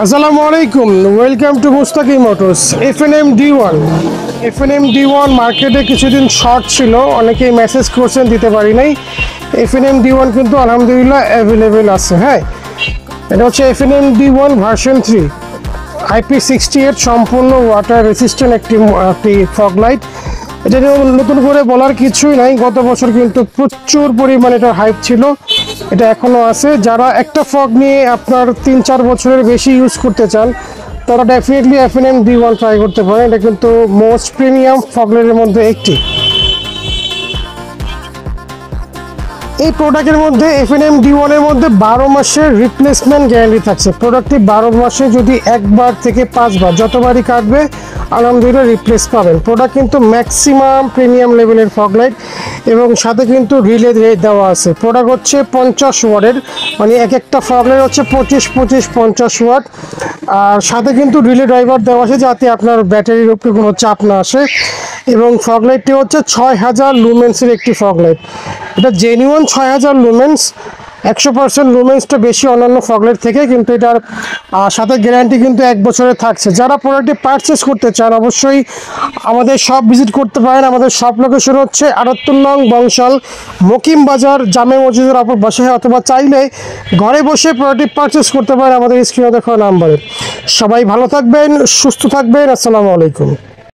আসসালামু আলাইকুম, welcome to Mustakim motors. এফএনএম D one মার্কেটে কিছুদিন শর্ট ছিল, অনেকেই মেসেজ করছেন, দিতে পারি নাই। এফএনএম ডি1 কিন্তু আলহামদুলিল্লাহ অ্যাভেলেবেল আছে। হ্যাঁ, এটা হচ্ছে এফএনএম ডি1 ভার্সন 3 IP68 সম্পূর্ণ ওয়াটার রেসিস্ট্যান্ট একটি ফগ লাইট। এটা নিয়ে নতুন করে বলার কিছুই নাই, গত বছর কিন্তু প্রচুর পরিমাণে এটার হাইপ ছিল, এটা এখনও আছে। যারা একটা ফগ নিয়ে আপনার 3-4 বছরের বেশি ইউজ করতে চান তারা ডেফিনেটলি এফএনএম ডি1 ট্রাই করতে পারেন। এটা কিন্তু মোস্ট প্রিমিয়াম ফগ লাইটের মধ্যে একটি। এই প্রোডাক্টের মধ্যে এফএনএম ডি1 এর মধ্যে 12 মাসের রিপ্লেসমেন্ট গ্যারান্টি থাকছে। প্রোডাক্টটি 12 মাসে যদি একবার থেকে 5 বার যতবারই কাটবে আলহামদুলিল্লাহ রিপ্লেস পাবেন। প্রোডাক্ট কিন্তু ম্যাক্সিমাম প্রিমিয়াম লেভেলের ফগ লাইট এবং সাথে কিন্তু রিলে দেওয়া আছে। প্রোডাক্ট হচ্ছে 50 ওয়াটের, মানে এক একটা ফগ লাইট হচ্ছে 25-50 ওয়াট। আর সাথে কিন্তু রিলে ড্রাইভার দেওয়া আছে যাতে আপনার ব্যাটারির উপরে কোনো চাপ না আসে। এবং ফগ লাইটটি হচ্ছে 6000 লুমেন্সের একটি ফগ লাইট। এটা জেনুইন 6000 লুমেন্স, 100% লুমেন্সটা বেশি অন্যান্য ফগ লাইট থেকে, কিন্তু এটার সাথে গ্যারান্টি কিন্তু 1 বছরের থাকছে। যারা প্রোডাক্টটি পারচেস করতে চান অবশ্যই আমাদের শপ ভিজিট করতে পারেন। আমাদের শপ লোকেশন হচ্ছে 78 নং বংশাল, মকিম বাজার, জামে মসজিদের অপর পাশে। অথবা চাইলে ঘরে বসে প্রোডাক্টটি পারচেস করতে পারেন আমাদের স্ক্রিনে দেখা নাম্বারে। সবাই ভালো থাকবেন, সুস্থ থাকবেন। আসসালামু আলাইকুম।